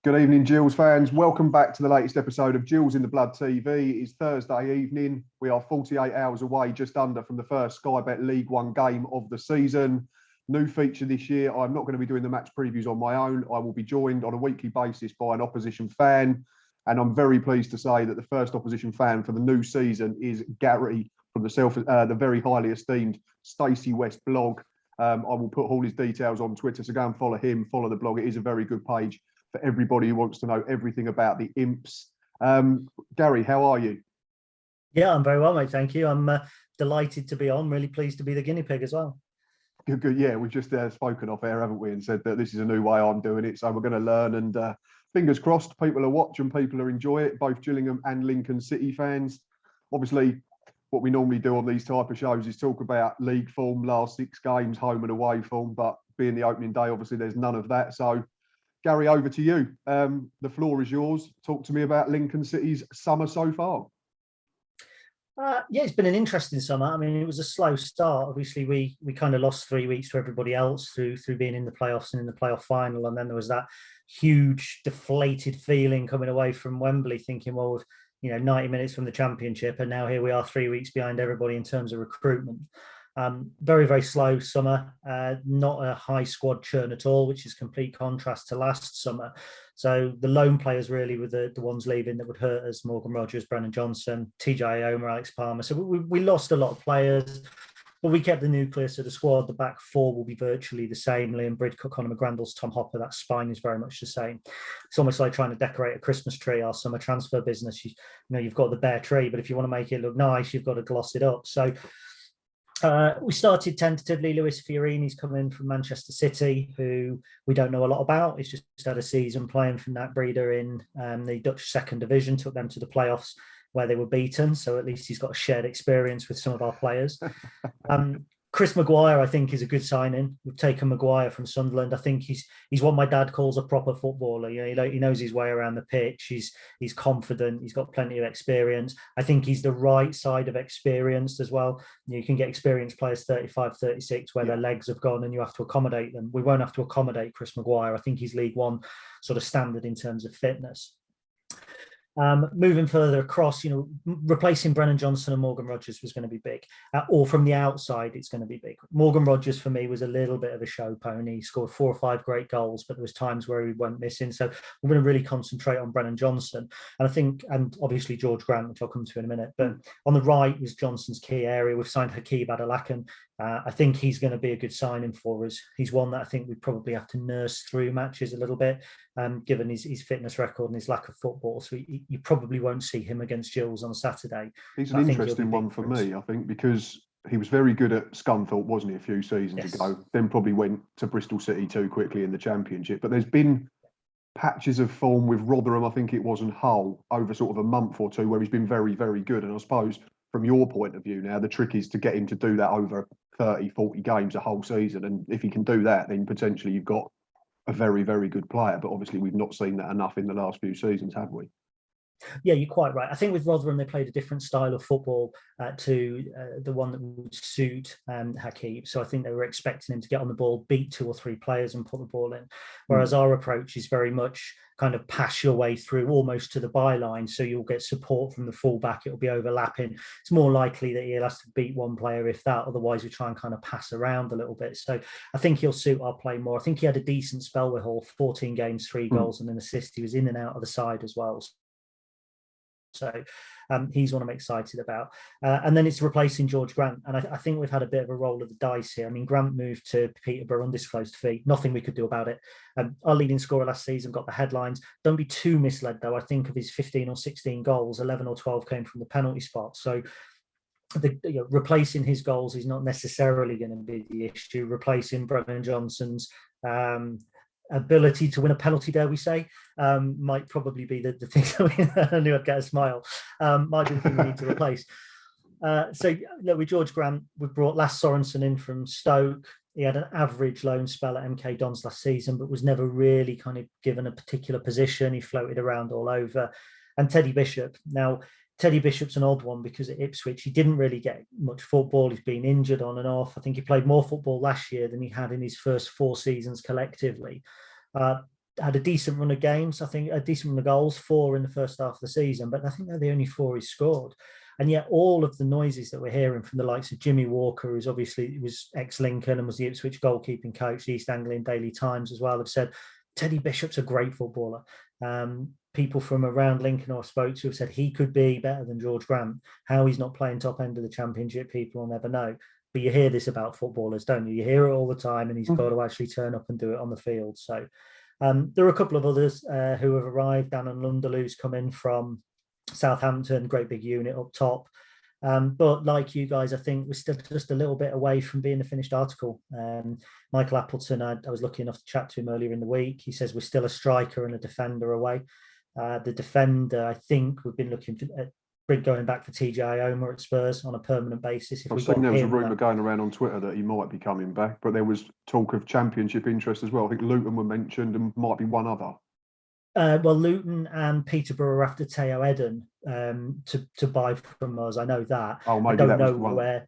Good evening, Gills fans. Welcome back to the latest episode of Gills in the Blood TV. It is Thursday evening. We are 48 hours away, just under, from the first Sky Bet League One game of the season. New feature this year, I'm not going to be doing the match previews on my own. I will be joined on a weekly basis by an opposition fan. And I'm very pleased to say that the first opposition fan for the new season is Gary from the very highly esteemed Stacey West blog. I will put all his details on Twitter, so go and follow him, follow the blog. It is a very good page for everybody who wants to know everything about the Imps. Gary, how are you? Yeah, I'm very well, mate. Thank you. I'm delighted to be on. Really pleased to be the guinea pig as well. Good, good. Yeah, we've just spoken off air, haven't we, and said that this is a new way I'm doing it. So we're going to learn, and fingers crossed, people are watching, people are enjoy it. Both Gillingham and Lincoln City fans. Obviously, what we normally do on these type of shows is talk about league form, last 6 games, home and away form. But being the opening day, obviously, there's none of that. So, Gary, over to you. The floor is yours. Talk to me about Lincoln City's summer so far. Yeah, it's been an interesting summer. I mean, it was a slow start. Obviously, we kind of lost 3 weeks to everybody else through being in the playoffs and in the playoff final. And then there was that huge deflated feeling coming away from Wembley, thinking, well, 90 minutes from the championship, and now here we are 3 weeks behind everybody in terms of recruitment. Very, very slow summer, not a high squad churn at all, which is complete contrast to last summer. So the lone players really were the ones leaving that would hurt us: Morgan Rogers, Brennan Johnson, TJ Ioma, Alex Palmer. So we lost a lot of players, but we kept the nucleus of the squad. The back four will be virtually the same: Liam Bridcut, Conor McGrandles, Tom Hopper. That spine is very much the same. It's almost like trying to decorate a Christmas tree. Our summer transfer business, you've got the bare tree, but if you want to make it look nice, you've got to gloss it up. So we started tentatively. Lewis Fiorini's come in from Manchester City, who we don't know a lot about. He's just had a season playing for Nat Breeder in the Dutch second division, took them to the playoffs where they were beaten. So at least he's got a shared experience with some of our players. Chris Maguire, I think, is a good signing. We've taken Maguire from Sunderland. I think he's what my dad calls a proper footballer. He knows his way around the pitch. He's confident. He's got plenty of experience. I think he's the right side of experienced as well. You can get experienced players 35, 36 where their legs have gone and you have to accommodate them. We won't have to accommodate Chris Maguire. I think he's League One sort of standard in terms of fitness. Moving further across, replacing Brennan Johnson and Morgan Rogers was going to be big, or from the outside, it's going to be big. Morgan Rogers for me was a little bit of a show pony. He scored 4 or 5 great goals, but there was times where he went missing. So we're going to really concentrate on Brennan Johnson, and I think, and obviously George Grant, which I'll come to in a minute. But on the right was Johnson's key area. We've signed Hakeeb Adelakan. I think he's going to be a good signing for us. He's one that I think we probably have to nurse through matches a little bit, given his fitness record and his lack of football. So you probably won't see him against Gills on Saturday. He's an interesting one for me, I think, because he was very good at Scunthorpe, wasn't he, a few seasons ago? Then probably went to Bristol City too quickly in the Championship. But there's been patches of form with Rotherham, I think it was, and Hull over sort of a month or two where he's been very, very good. And I suppose from your point of view now, the trick is to get him to do that over 30, 40 games a whole season. And if he can do that, then potentially you've got a very, very good player. But obviously we've not seen that enough in the last few seasons, have we? Yeah, you're quite right. I think with Rotherham, they played a different style of football to the one that would suit Hakeeb. So I think they were expecting him to get on the ball, beat 2 or 3 players and put the ball in. Whereas our approach is very much kind of pass your way through almost to the byline. So you'll get support from the fullback. It'll be overlapping. It's more likely that he'll have to beat one player, if that. Otherwise, we try and kind of pass around a little bit. So I think he'll suit our play more. I think he had a decent spell with Hull, 14 games, 3 goals and an assist. He was in and out of the side as well. So he's one I'm excited about. And then it's replacing George Grant. And I think we've had a bit of a roll of the dice here. I mean, Grant moved to Peterborough undisclosed fee. Nothing we could do about it. Our leading scorer last season got the headlines. Don't be too misled, though. I think of his 15 or 16 goals, 11 or 12 came from the penalty spot. So replacing his goals is not necessarily going to be the issue. Replacing Brennan Johnson's ability to win a penalty, dare we say, might probably be the thing that I knew I'd get a smile. Might be the thing we need to replace. So look, with George Grant, we brought Lasse Sorensen in from Stoke. He had an average loan spell at MK Dons last season, but was never really kind of given a particular position. He floated around all over. And Teddy Bishop. Now, Teddy Bishop's an odd one because at Ipswich, he didn't really get much football. He's been injured on and off. I think he played more football last year than he had in his first 4 seasons collectively. had a decent run of games. I think a decent run of goals, 4 in the first half of the season, but I think they're the only 4 he scored. And yet all of the noises that we're hearing from the likes of Jimmy Walker, who's obviously was ex-Lincoln and was the Ipswich goalkeeping coach, the East Anglian Daily Times as well, have said Teddy Bishop's a great footballer. People from around Lincoln I spoke to have said he could be better than George Grant. How he's not playing top end of the Championship, people will never know. But you hear this about footballers, don't you? You hear it all the time, and he's got to actually turn up and do it on the field. So there are a couple of others who have arrived. Dan and Lundalu's come in from Southampton, great big unit up top. But like you guys, I think we're still just a little bit away from being a finished article. Michael Appleton, I was lucky enough to chat to him earlier in the week. He says we're still a striker and a defender away. The defender, I think we've been looking for going back for TJ Ioma at Spurs on a permanent basis. I've seen there was a rumour going around on Twitter that he might be coming back, but there was talk of Championship interest as well. I think Luton were mentioned and might be one other. Well, Luton and Peterborough are after Teo Eden to buy from us. I know that. Oh, maybe I don't know where.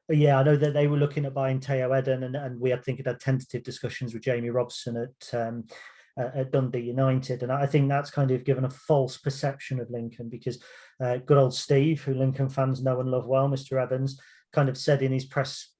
Yeah, I know that they were looking at buying Teo Eden, and we had tentative discussions with Jamie Robson at Dundee United, and I think that's kind of given a false perception of Lincoln, because good old Steve, who Lincoln fans know and love well, Mr. Evans, kind of said in his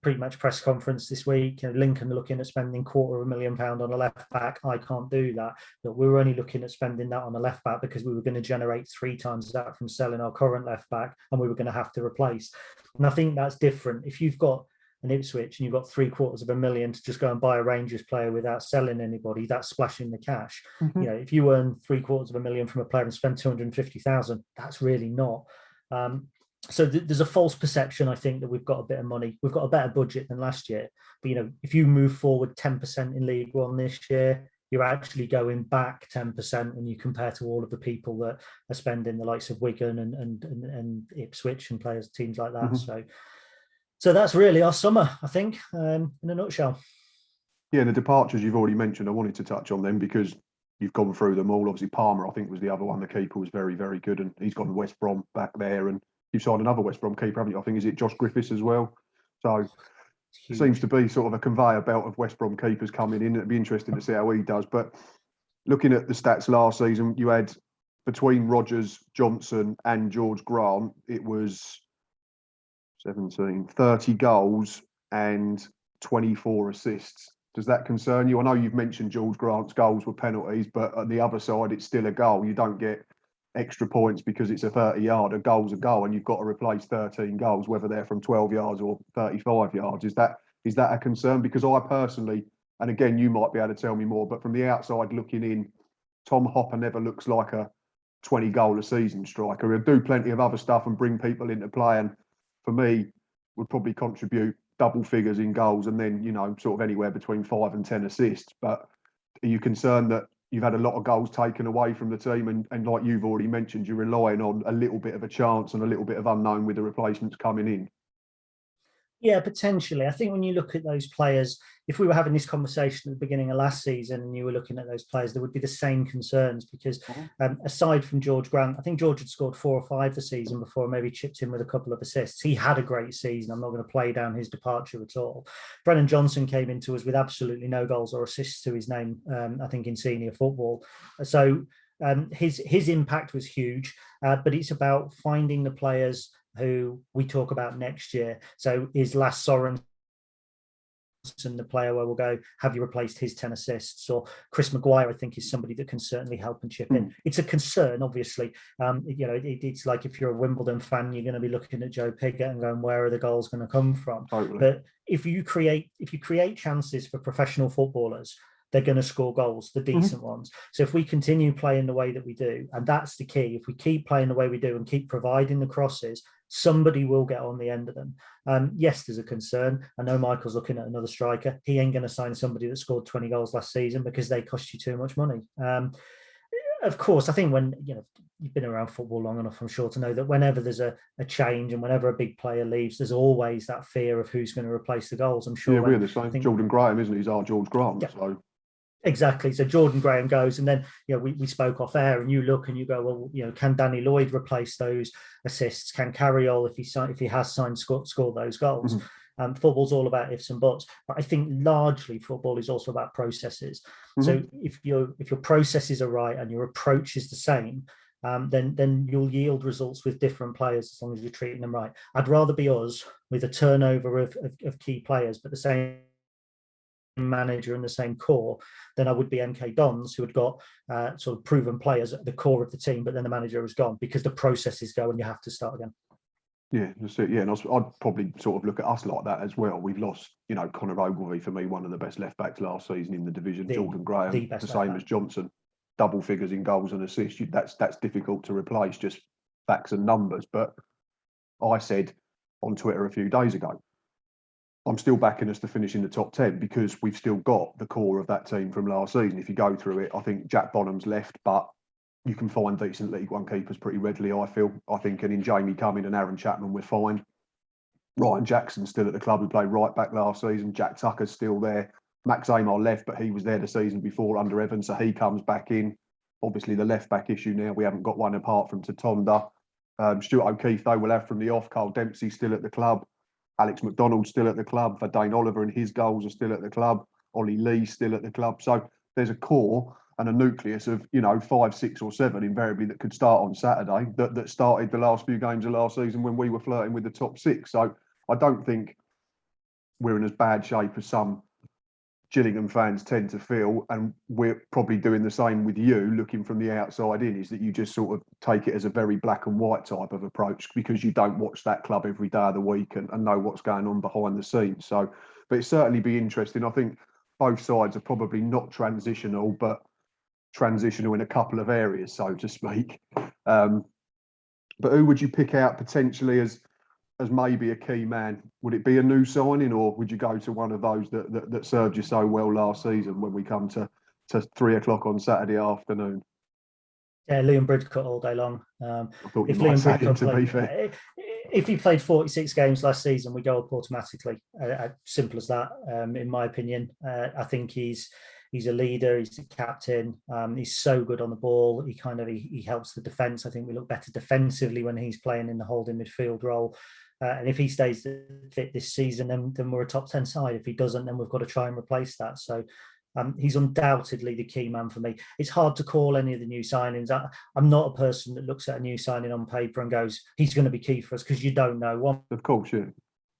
pre-match press conference this week, Lincoln are looking at spending £250,000 on a left back. I can't do that. But we were only looking at spending that on a left back because we were going to generate 3 times that from selling our current left back, and we were going to have to replace. And I think that's different. If you've got an Ipswich and you've got £750,000 to just go and buy a Rangers player without selling anybody, that's splashing the cash. If you earn £750,000 from a player and spend 250,000, that's really not. So there's a false perception, I think, that we've got a bit of money. We've got a better budget than last year. But, if you move forward 10% in League One this year, you're actually going back 10% when you compare to all of the people that are spending the likes of Wigan and Ipswich and teams like that. So that's really our summer, I think, in a nutshell. Yeah, the departures you've already mentioned, I wanted to touch on them because you've gone through them all. Obviously, Palmer, I think, was the other one. The keeper was very, very good, and he's gone to West Brom back there. And you've signed another West Brom keeper, haven't you? I think, is it Josh Griffiths as well? So it seems to be sort of a conveyor belt of West Brom keepers coming in. It'd be interesting to see how he does. But looking at the stats last season, you had between Rodgers, Johnson and George Grant, it was 30 goals and 24 assists. Does that concern you? I know you've mentioned George Grant's goals were penalties, but on the other side, it's still a goal. You don't get extra points because it's a 30-yard. A goal's a goal, and you've got to replace 13 goals, whether they're from 12 yards or 35 yards. Is that a concern? Because I personally, and again, you might be able to tell me more, but from the outside looking in, Tom Hopper never looks like a 20-goal a season striker. He'll do plenty of other stuff and bring people into play, and for me, would probably contribute double figures in goals and then, sort of anywhere between 5 and 10 assists. But are you concerned that you've had a lot of goals taken away from the team and like you've already mentioned, you're relying on a little bit of a chance and a little bit of unknown with the replacements coming in? Yeah, potentially. I think when you look at those players, if we were having this conversation at the beginning of last season and you were looking at those players, there would be the same concerns because aside from George Grant, I think George had scored 4 or 5 the season before, maybe chipped in with a couple of assists. He had a great season. I'm not going to play down his departure at all. Brennan Johnson came into us with absolutely no goals or assists to his name, I think, in senior football. So his impact was huge, but it's about finding the players who we talk about next year. So is Lasse Sorensen the player where we'll go, have you replaced his 10 assists? Or Chris Maguire, I think, is somebody that can certainly help and chip in. It's a concern, obviously. It's like if you're a Wimbledon fan, you're going to be looking at Joe Pigott and going, where are the goals going to come from? Totally. But if you create chances for professional footballers, they're going to score goals, the decent ones. So if we continue playing the way that we do, and that's the key, if we keep playing the way we do and keep providing the crosses, somebody will get on the end of them. Yes, there's a concern. I know Michael's looking at another striker. He ain't going to sign somebody that scored 20 goals last season because they cost you too much money. Of course, I think when you've been around football long enough, I'm sure, to know that whenever there's a change and whenever a big player leaves, there's always that fear of who's going to replace the goals. I'm sure. Yeah, we're the same. Jordan Graham, isn't he? He's our George Grant. Yeah. So. Exactly. So Jordan Graham goes, and then we spoke off air, and you look and you go, well, can Danny Lloyd replace those assists? Can Carriol, if he has signed, score those goals? Football's all about ifs and buts, but I think largely football is also about processes. So if your processes are right and your approach is the same, then you'll yield results with different players as long as you're treating them right. I'd rather be us with a turnover of key players, but the same manager and the same core than I would be MK Dons, who had got sort of proven players at the core of the team, but then the manager was gone because the processes go and you have to start again. Yeah, that's it. Yeah, and I'd probably sort of look at us like that as well. We've lost, Conor Ogilvie, for me, one of the best left backs last season in the division. Jordan Graham, the same as Johnson, double figures in goals and assists. That's difficult to replace, just facts and numbers. But I said on Twitter a few days ago, I'm still backing us to finish in the top 10 because we've still got the core of that team from last season. If you go through it, I think Jack Bonham's left, but you can find decent League One keepers pretty readily, I feel. I think, and in Jamie Cumming and Aaron Chapman, we're fine. Ryan Jackson's still at the club. He played right back last season. Jack Tucker's still there. Max Amar left, but he was there the season before under Evans, so he comes back in. Obviously, the left back issue now, we haven't got one apart from Tatonda. Stuart O'Keefe, though, we'll have from the off. Carl Dempsey still at the club. Alex McDonald still at the club. Verdane Oliver and his goals are still at the club. Ollie Lee still at the club. So there's a core and a nucleus of 5, 6 or 7 invariably that could start on Saturday that started the last few games of last season when we were flirting with the top 6. So I don't think we're in as bad shape as some Gillingham fans tend to feel, and we're probably doing the same with you looking from the outside in, is that you just sort of take it as a very black and white type of approach because you don't watch that club every day of the week and know what's going on behind the scenes. So, but it'd certainly be interesting. I think both sides are probably not transitional, but transitional in a couple of areas, so to speak. But who would you pick out potentially as maybe a key man? Would it be a new signing, or would you go to one of those that served you so well last season when we come to 3 o'clock on Saturday afternoon? Yeah, Liam Bridcut all day long. I thought you might say him, to be fair. If he played 46 games last season, we go up automatically. Simple as that, in my opinion. I think he's a leader. He's the captain. He's so good on the ball. He helps the defence. I think we look better defensively when he's playing in the holding midfield role. And if he stays fit this season, then we're a top 10 side. If he doesn't, then we've got to try and replace that. So he's undoubtedly the key man for me. It's hard to call any of the new signings. I'm not a person that looks at a new signing on paper and goes, he's going to be key for us, because you don't know. One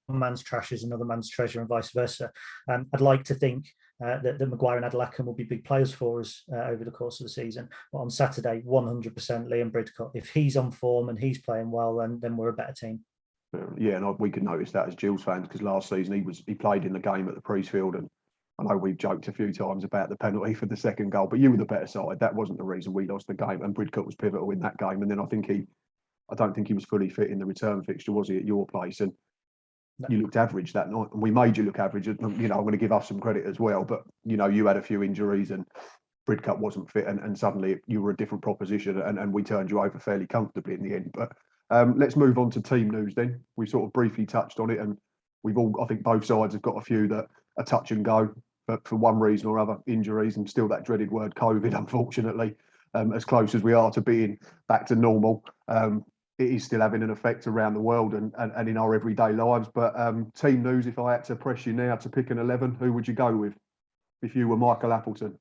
man's trash is another man's treasure, and vice versa. I'd like to think that Maguire and Adelakan will be big players for us over the course of the season. But on Saturday, 100% Liam Bridcut. If he's on form and he's playing well, then we're a better team. Yeah, and we could notice that as Gills fans, because last season he played in the game at the Priestfield, and I know we've joked a few times about the penalty for the second goal, but you were the better side. That wasn't the reason we lost the game, and Bridcut was pivotal in that game. And then I don't think he was fully fit in the return fixture, was he, at your place? And no. You looked average that night, and we made you look average. I'm going to give us some credit as well, but you had a few injuries, and Bridcut wasn't fit, and suddenly you were a different proposition, and we turned you over fairly comfortably in the end. But let's move on to team news then. We sort of briefly touched on it, and I think both sides have got a few that are touch and go for one reason or other, injuries, and still that dreaded word COVID, unfortunately. As close as we are to being back to normal, it is still having an effect around the world and in our everyday lives. But team news, if I had to press you now to pick an 11, who would you go with if you were Michael Appleton?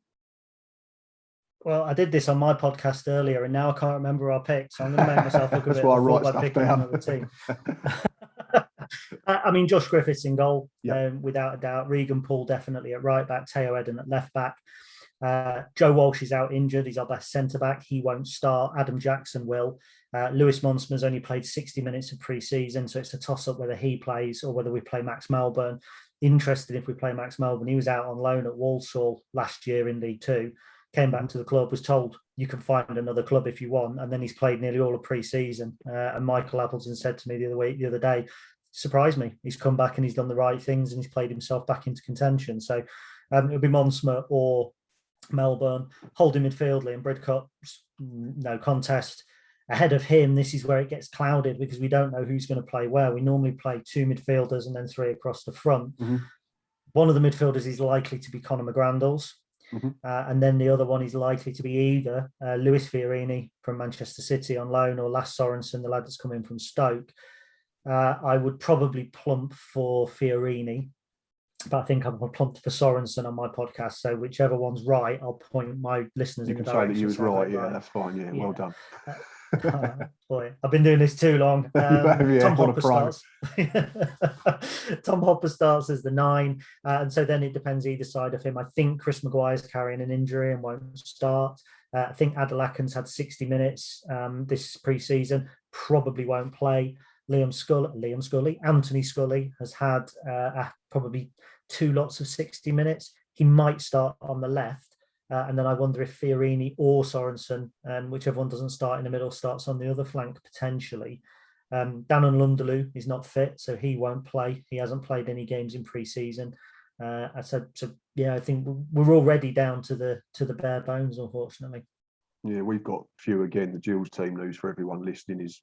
Well, I did this on my podcast earlier, and now I can't remember our picks. So I'm going to make myself look a bit why I write by stuff picking down. another team. I mean, Josh Griffiths in goal, yep. Without a doubt. Regan Poole definitely at right back. Teo Eden at left back. Joe Walsh is out injured. He's our best centre back. He won't start. Adam Jackson will. Lewis Monsman's only played 60 minutes of pre-season, so it's a toss-up whether he plays or whether we play Max Melbourne. Interested if we play Max Melbourne. He was out on loan at Walsall last year in League Two. Came back to the club, was told you can find another club if you want, and then he's played nearly all of pre-season. And Michael Appleton said to me the other day, surprised me. He's come back and he's done the right things, and he's played himself back into contention. So it'll be Monsma or Melbourne. Holding midfield, Liam Bridcut, no contest. Ahead of him, this is where it gets clouded because we don't know who's going to play where. We normally play 2 midfielders and then 3 across the front. Mm-hmm. One of the midfielders is likely to be Conor McGrandles. Mm-hmm. And then the other one is likely to be either Luis Fiorini from Manchester City on loan or Lasse Sorensen, the lad that's come in from Stoke. I would probably plump for Fiorini, but I think I'm going to plump for Sorensen on my podcast. So whichever one's right, I'll point my listeners in the direction. You can say that you was right. Yeah, that's fine. Yeah, well done. Boy, I've been doing this too long. Tom Hopper starts. Tom Hopper starts as the 9, and so then it depends either side of him. I think Chris Maguire's carrying an injury and won't start. I think Adelakan's had 60 minutes this pre-season, probably won't play. Anthony Scully has had probably 2 lots of 60 minutes. He might start on the left. And then I wonder if Fiorini or Sorensen, whichever one doesn't start in the middle, starts on the other flank potentially. Danon Lundalu is not fit, so he won't play. He hasn't played any games in pre-season. I think we're already down to the bare bones, unfortunately. Yeah, we've got few again. The Gills team news for everyone listening is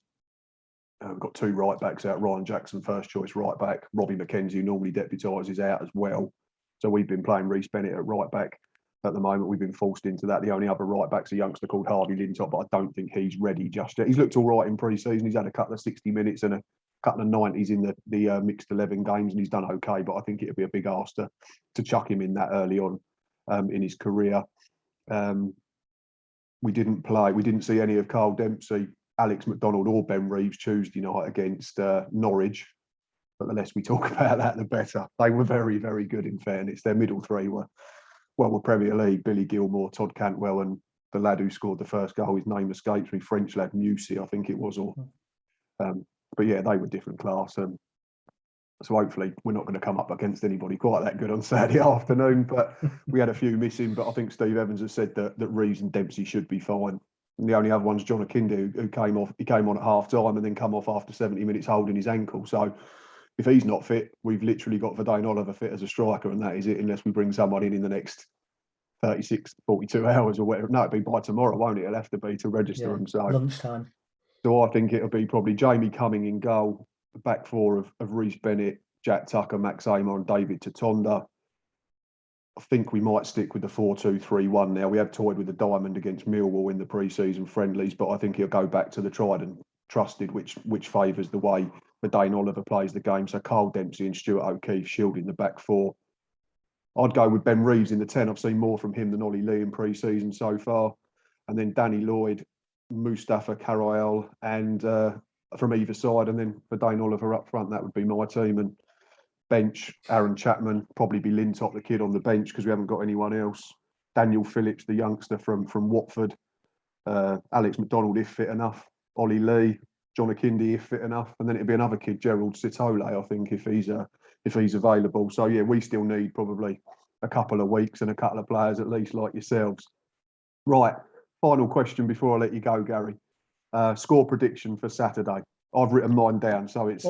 we've got 2 right backs out. Ryan Jackson, first choice right back. Robbie McKenzie, who normally deputises, out as well. So we've been playing Reece Bennett at right back. At the moment, we've been forced into that. The only other right back's a youngster called Harvey Lintop, but I don't think he's ready just yet. He's looked all right in pre-season. He's had a couple of 60 minutes and a couple of 90s in the mixed 11 games, and he's done okay. But I think it'd be a big ask to chuck him in that early on in his career. We didn't see any of Carl Dempsey, Alex McDonald, or Ben Reeves Tuesday night against Norwich. But the less we talk about that, the better. They were very, very good. In fairness, their middle 3 were. Well, Premier League, Billy Gilmore, Todd Cantwell, and the lad who scored the first goal, his name escapes me, French lad, Musi, I think it was. But yeah, they were different class. So hopefully we're not going to come up against anybody quite that good on Saturday afternoon. But we had a few missing. But I think Steve Evans has said that Reeves and Dempsey should be fine. And the only other one's John Akinde, who came off. He came on at half time and then come off after 70 minutes holding his ankle. So if he's not fit, we've literally got Verdane Oliver fit as a striker, and that is it, unless we bring someone in the next 36, 42 hours or whatever. No, it'll be by tomorrow, won't it? It'll have to be to register them. So lunchtime. So I think it'll be probably Jamie Cumming in goal, the back 4 of Reece Bennett, Jack Tucker, Max Amor and David Tatonda. I think we might stick with the 4-2-3-1 now. We have toyed with the diamond against Millwall in the pre-season friendlies, but I think he'll go back to the tried and trusted, which favours the way Verdane Oliver plays the game. So Carl Dempsey and Stuart O'Keefe shielding the back 4. I'd go with Ben Reeves in the 10. I've seen more from him than Ollie Lee in pre-season so far. And then Danny Lloyd, Mustafa Karael, and from either side. And then Verdane Oliver up front, that would be my team. And bench, Aaron Chapman, probably be Lintop, the kid on the bench, because we haven't got anyone else. Daniel Phillips, the youngster from Watford. Alex McDonald, if fit enough. Ollie Lee, John Akinde, if fit enough. And then it'd be another kid, Gerald Sitole, I think, if he's available. So yeah, we still need probably a couple of weeks and a couple of players at least like yourselves. Right, final question before I let you go, Gary. Score prediction for Saturday. I've written mine down, so it's...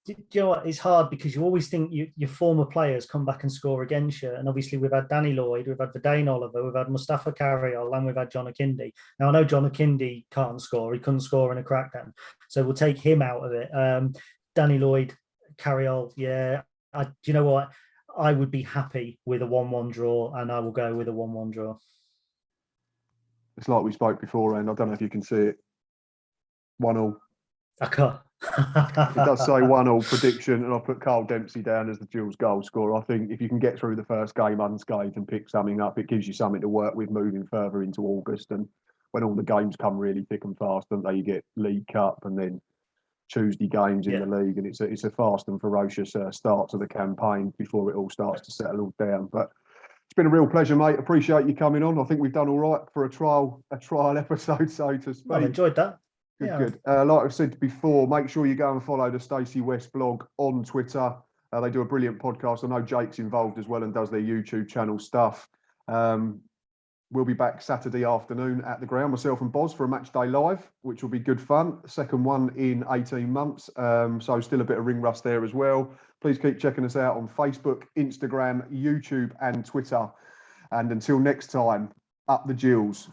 Do you know what? It's hard because you always think your former players come back and score against you. And obviously we've had Danny Lloyd, we've had Verdane Oliver, we've had Mustafa Karael, and we've had John Akinde. Now I know John Akinde can't score. He couldn't score in a crackdown. So we'll take him out of it. Danny Lloyd, Karael, yeah. Do you know what? I would be happy with a 1-1 draw, and I will go with a 1-1 draw. It's like we spoke before, and I don't know if you can see it. 1-1. I can't. It does say 1-1 prediction, and I put Carl Dempsey down as the Gills goal scorer. I think if you can get through the first game unscathed and pick something up, it gives you something to work with moving further into August. And when all the games come really thick and fast, don't they? You get League Cup and then Tuesday games in the league, and it's a fast and ferocious start to the campaign before it all starts to settle all down. But it's been a real pleasure, mate. Appreciate you coming on. I think we've done all right for a trial episode, so to speak. I enjoyed that. Good. Like I've said before, make sure you go and follow the Stacey West blog on Twitter. They do a brilliant podcast. I know Jake's involved as well and does their YouTube channel stuff. We'll be back Saturday afternoon at the ground, myself and Boz, for a match day live, which will be good fun. Second one in 18 months. So still a bit of ring rust there as well. Please keep checking us out on Facebook, Instagram, YouTube and Twitter. And until next time, up the Gills.